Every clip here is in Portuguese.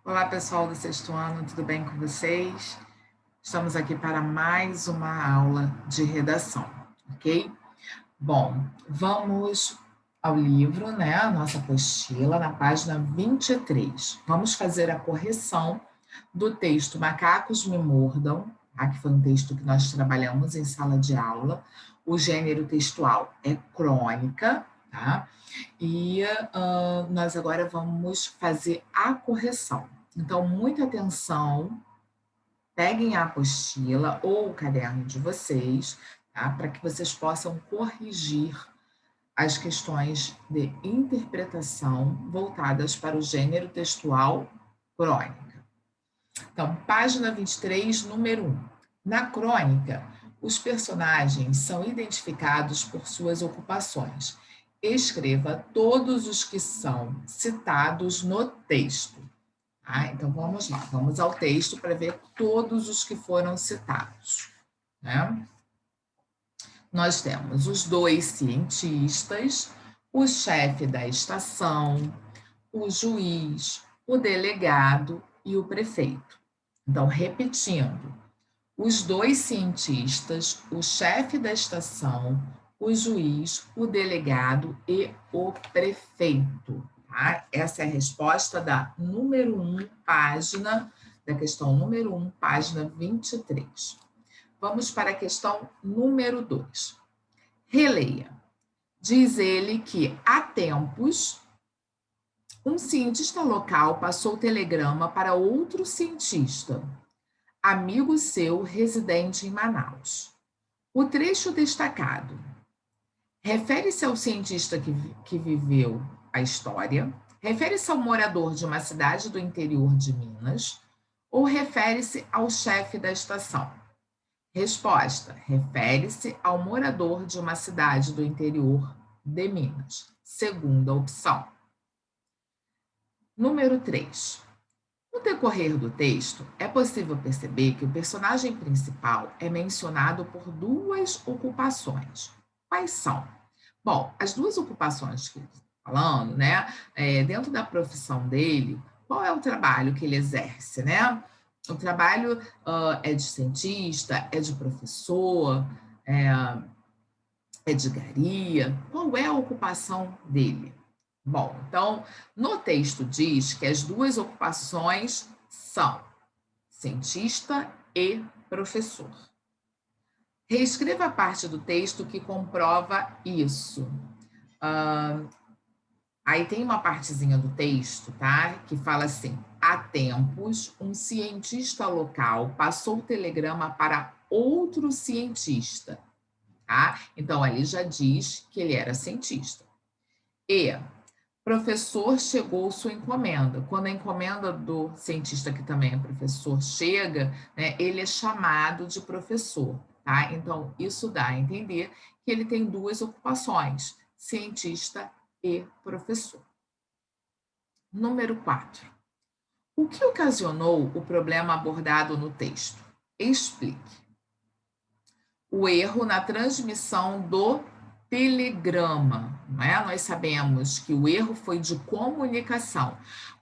Olá, pessoal do sexto ano, tudo bem com vocês? Estamos aqui para mais uma aula de redação, ok? Bom, vamos ao livro, né? A nossa apostila, na página 23. Vamos fazer a correção do texto Macacos Me Mordam, tá? Que foi um texto que nós trabalhamos em sala de aula. O gênero textual é crônica, tá? E nós agora vamos fazer a correção. Então, muita atenção, peguem a apostila ou o caderno de vocês, tá? Para que vocês possam corrigir as questões de interpretação voltadas para o gênero textual crônica. Então, página 23, número 1. Na crônica, os personagens são identificados por suas ocupações. Escreva todos os que são citados no texto. Ah, então vamos lá, vamos ao texto para ver todos os que foram citados, né? Nós temos os dois cientistas, o chefe da estação, o juiz, o delegado e o prefeito. Então, repetindo, os dois cientistas, o chefe da estação, o juiz, o delegado e o prefeito. Tá? Essa é a resposta da número 1, página, da questão número 1, página 23. Vamos para a questão número 2. Releia. Diz ele que, há tempos, um cientista local passou o telegrama para outro cientista, amigo seu residente em Manaus. O trecho destacado refere-se ao cientista que viveu a história, refere-se ao morador de uma cidade do interior de Minas ou refere-se ao chefe da estação? Resposta: refere-se ao morador de uma cidade do interior de Minas. Segunda opção. Número 3. No decorrer do texto, é possível perceber que o personagem principal é mencionado por duas ocupações. Quais são? Bom, as duas ocupações que estamos falando, né? Dentro da profissão dele, qual é o trabalho que ele exerce, né? O trabalho é de cientista, é de professor, é de garia. Qual é a ocupação dele? Bom, então, no texto diz que as duas ocupações são cientista e professor. Reescreva a parte do texto que comprova isso. Aí tem uma partezinha do texto, tá? Que fala assim: há tempos, um cientista local passou o telegrama para outro cientista, tá? Então, ali já diz que ele era cientista. E professor chegou sua encomenda. Quando a encomenda do cientista, que também é professor, chega, né, ele é chamado de professor, tá? Então, isso dá a entender que ele tem duas ocupações, cientista e professor. Número 4. O que ocasionou o problema abordado no texto? Explique. O erro na transmissão do telegrama, não é? Nós sabemos que o erro foi de comunicação.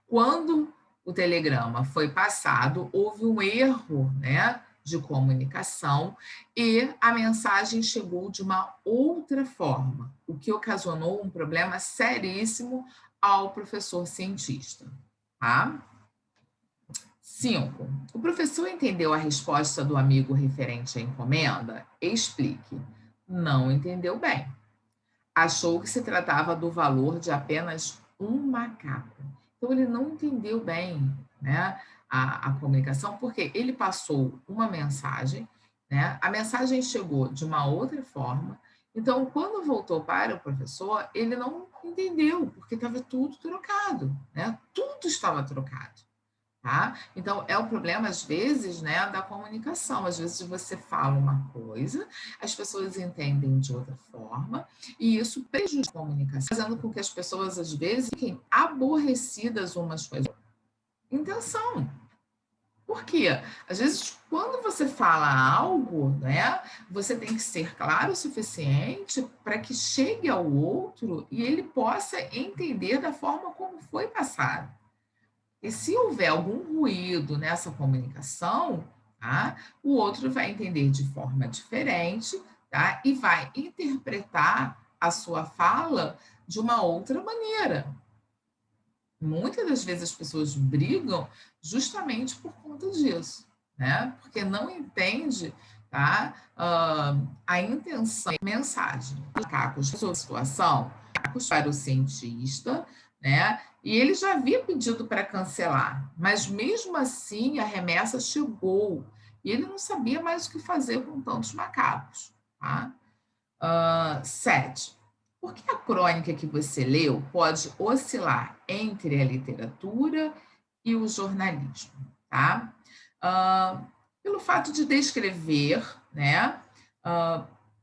Quando o telegrama foi passado, houve um erro, né, de comunicação e a mensagem chegou de uma outra forma, o que ocasionou um problema seríssimo ao professor cientista, tá? 5. O professor entendeu a resposta do amigo referente à encomenda? Explique. Não entendeu bem. Achou que se tratava do valor de apenas um macaco. Então, ele não entendeu bem, né, a comunicação, porque ele passou uma mensagem, né, a mensagem chegou de uma outra forma. Então, quando voltou para o professor, ele não entendeu, porque estava tudo trocado, né? Tudo estava trocado. Tá? Então, é o problema, às vezes, né, da comunicação. Às vezes você fala uma coisa, as pessoas entendem de outra forma, e isso prejudica a comunicação, fazendo com que as pessoas, às vezes, fiquem aborrecidas umas com as outras. Intenção. Por quê? Às vezes, quando você fala algo, né, você tem que ser claro o suficiente para que chegue ao outro e ele possa entender da forma como foi passado. E se houver algum ruído nessa comunicação, tá? O outro vai entender de forma diferente, tá? E vai interpretar a sua fala de uma outra maneira. Muitas das vezes as pessoas brigam justamente por conta disso, né? Porque não entende, tá? A intenção, a mensagem. Macacos sobre a situação, Macacos para o cientista, né? E ele já havia pedido para cancelar, mas mesmo assim a remessa chegou e ele não sabia mais o que fazer com tantos macacos, tá? 7. Por que a crônica que você leu pode oscilar entre a literatura e o jornalismo, tá? Pelo fato de descrever, né,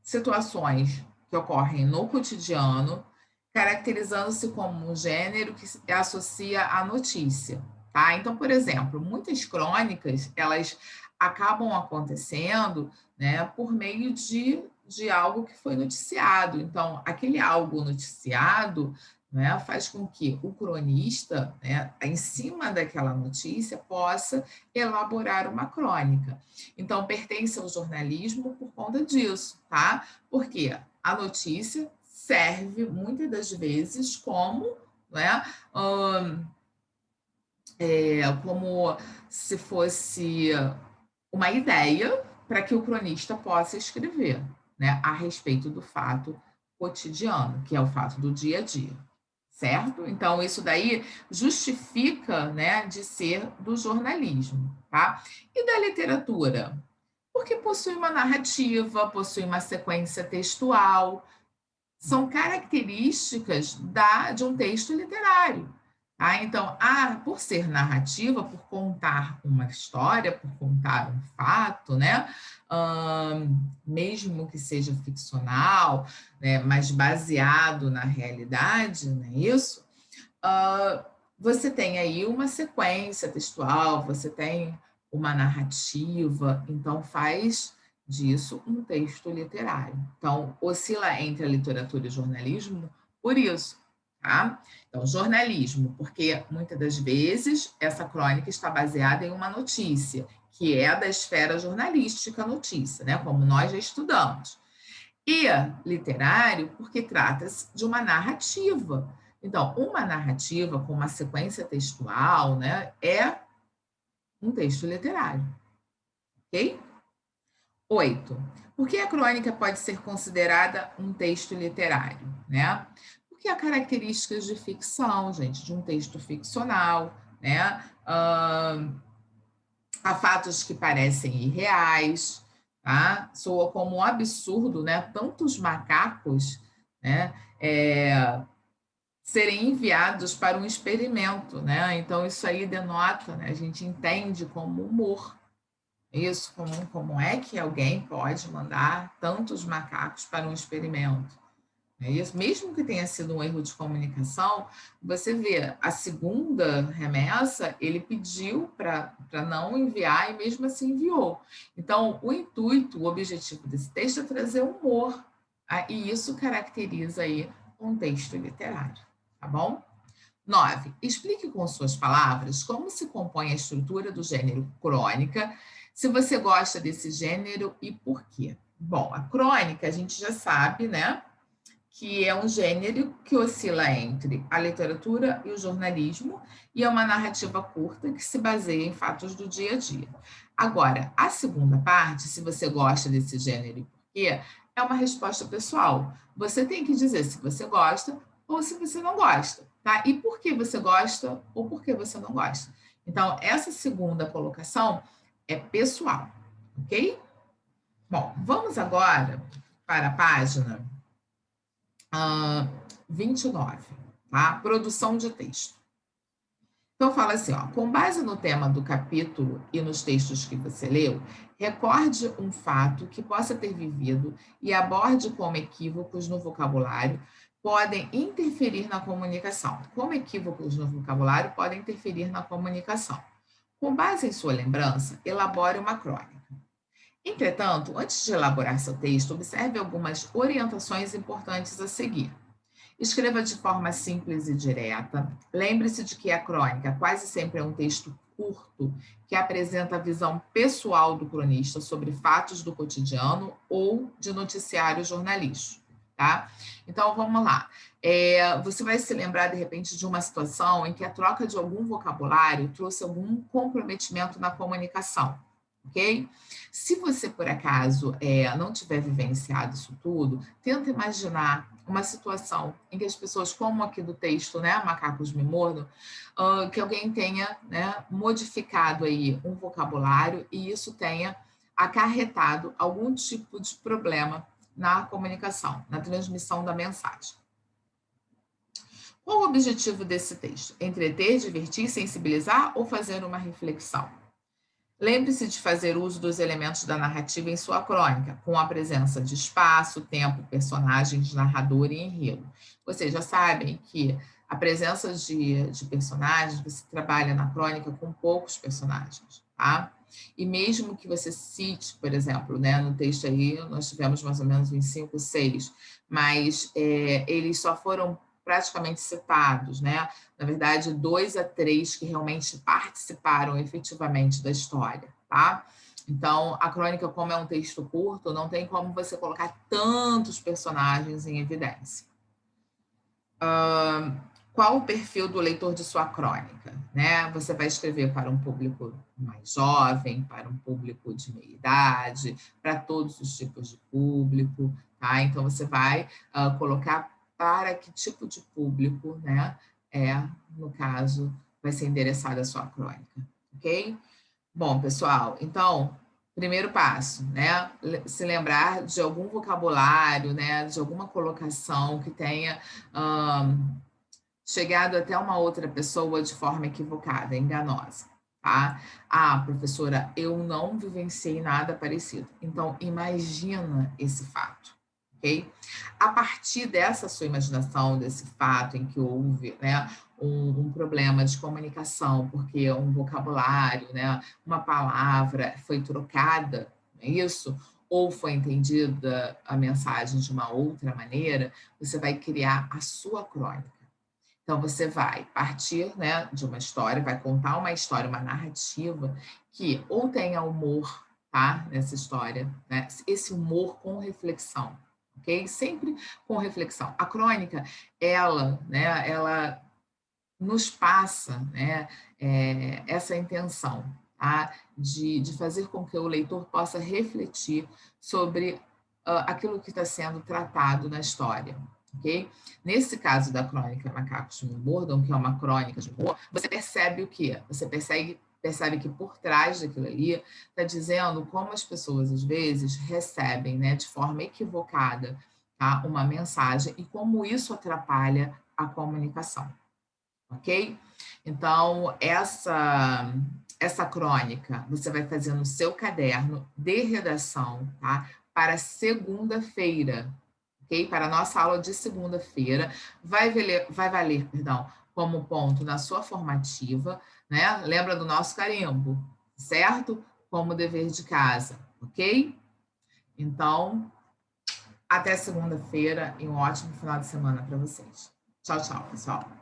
situações que ocorrem no cotidiano, caracterizando-se como um gênero que se associa à notícia, tá? Então, por exemplo, muitas crônicas, elas acabam acontecendo, né, por meio de algo que foi noticiado. Então, aquele algo noticiado, né, faz com que o cronista, né, em cima daquela notícia, possa elaborar uma crônica. Então, pertence ao jornalismo por conta disso, tá? Porque a notícia serve muitas das vezes como, né, como se fosse uma ideia para que o cronista possa escrever, né, a respeito do fato cotidiano, que é o fato do dia a dia, certo? Então, isso daí justifica, né, de ser do jornalismo, tá? E da literatura? Porque possui uma narrativa, possui uma sequência textual, são características de um texto literário. Tá? Então, por ser narrativa, por contar uma história, por contar um fato, né? Mesmo que seja ficcional, né? Mas baseado na realidade, não é isso? Você tem aí uma sequência textual, você tem uma narrativa, então faz disso um texto literário. Então, oscila entre a literatura e o jornalismo por isso, tá? Então, jornalismo, porque muitas das vezes essa crônica está baseada em uma notícia, que é da esfera jornalística notícia, né? Como nós já estudamos. E literário, porque trata-se de uma narrativa. Então, uma narrativa com uma sequência textual, né, é um texto literário, ok? 8. Por que a crônica pode ser considerada um texto literário, né? Porque há características de ficção, gente, de um texto ficcional, né? Há fatos que parecem irreais, tá? Soa como um absurdo, né? Tantos macacos, né? Serem enviados para um experimento, né? Então isso aí denota, né? A gente entende como humor. Isso, como é que alguém pode mandar tantos macacos para um experimento? É isso, mesmo que tenha sido um erro de comunicação, você vê, a segunda remessa, ele pediu para não enviar e mesmo assim enviou. Então, o intuito, o objetivo desse texto é trazer humor, tá? E isso caracteriza aí um texto literário, tá bom? 9. Explique com suas palavras como se compõe a estrutura do gênero crônica, se você gosta desse gênero e por quê. Bom, a crônica a gente já sabe, né? Que é um gênero que oscila entre a literatura e o jornalismo, e é uma narrativa curta que se baseia em fatos do dia a dia. Agora, a segunda parte, se você gosta desse gênero e por quê, é uma resposta pessoal. Você tem que dizer se você gosta ou se você não gosta, tá? E por que você gosta ou por que você não gosta. Então, essa segunda colocação é pessoal, ok? Bom, vamos agora para a página 29, tá? Produção de texto. Então, fala assim, ó, com base no tema do capítulo e nos textos que você leu, recorde um fato que possa ter vivido e aborde como equívocos no vocabulário podem interferir na comunicação. Como equívocos no vocabulário podem interferir na comunicação. Com base em sua lembrança, elabore uma crônica. Entretanto, antes de elaborar seu texto, observe algumas orientações importantes a seguir. Escreva de forma simples e direta. Lembre-se de que a crônica quase sempre é um texto curto que apresenta a visão pessoal do cronista sobre fatos do cotidiano ou de noticiário jornalístico, tá? Então, vamos lá. Você vai se lembrar, de repente, de uma situação em que a troca de algum vocabulário trouxe algum comprometimento na comunicação, ok? Se você, por acaso, não tiver vivenciado isso tudo, tenta imaginar uma situação em que as pessoas, como aqui do texto, né, Macacos Me Mordam, que alguém tenha, né, modificado aí um vocabulário e isso tenha acarretado algum tipo de problema na comunicação, na transmissão da mensagem. Qual o objetivo desse texto? Entreter, divertir, sensibilizar ou fazer uma reflexão? Lembre-se de fazer uso dos elementos da narrativa em sua crônica, com a presença de espaço, tempo, personagens, narrador e enredo. Vocês já sabem que a presença de personagens, você trabalha na crônica com poucos personagens, tá? E mesmo que você cite, por exemplo, né, no texto aí, nós tivemos mais ou menos uns 5, 6, mas eles só foram praticamente citados, né? Na verdade, 2 a 3 que realmente participaram efetivamente da história, tá? Então, a crônica, como é um texto curto, não tem como você colocar tantos personagens em evidência. Qual o perfil do leitor de sua crônica? Né? Você vai escrever para um público mais jovem, para um público de meia idade, para todos os tipos de público, tá? Então, você vai colocar para que tipo de público, né, no caso, vai ser endereçada a sua crônica, ok? Bom, pessoal, então, primeiro passo, né, se lembrar de algum vocabulário, né, de alguma colocação que tenha chegado até uma outra pessoa de forma equivocada, enganosa, tá? Ah, professora, eu não vivenciei nada parecido. Então, imagina esse fato, ok? A partir dessa sua imaginação, desse fato em que houve, né, um problema de comunicação, porque um vocabulário, né, uma palavra foi trocada, não é isso? Ou foi entendida a mensagem de uma outra maneira, você vai criar a sua crônica. Então, você vai partir, né, de uma história, vai contar uma história, uma narrativa que ou tenha humor, tá, nessa história, né, esse humor com reflexão, ok? Sempre com reflexão. A crônica, ela nos passa, né, essa intenção, tá, de fazer com que o leitor possa refletir sobre aquilo que está sendo tratado na história. Okay? Nesse caso da crônica Macacos Me Mordam, que é uma crônica de humor, você percebe o quê? Você percebe que por trás daquilo ali está dizendo como as pessoas, às vezes, recebem, né, de forma equivocada, tá, uma mensagem e como isso atrapalha a comunicação. Ok? Então, essa crônica você vai fazer no seu caderno de redação, tá? Para segunda-feira, ok? Para a nossa aula de segunda-feira, vai valer, perdão, como ponto na sua formativa, né? Lembra do nosso carimbo, certo? Como dever de casa, ok? Então, até segunda-feira e um ótimo final de semana para vocês. Tchau, tchau, pessoal.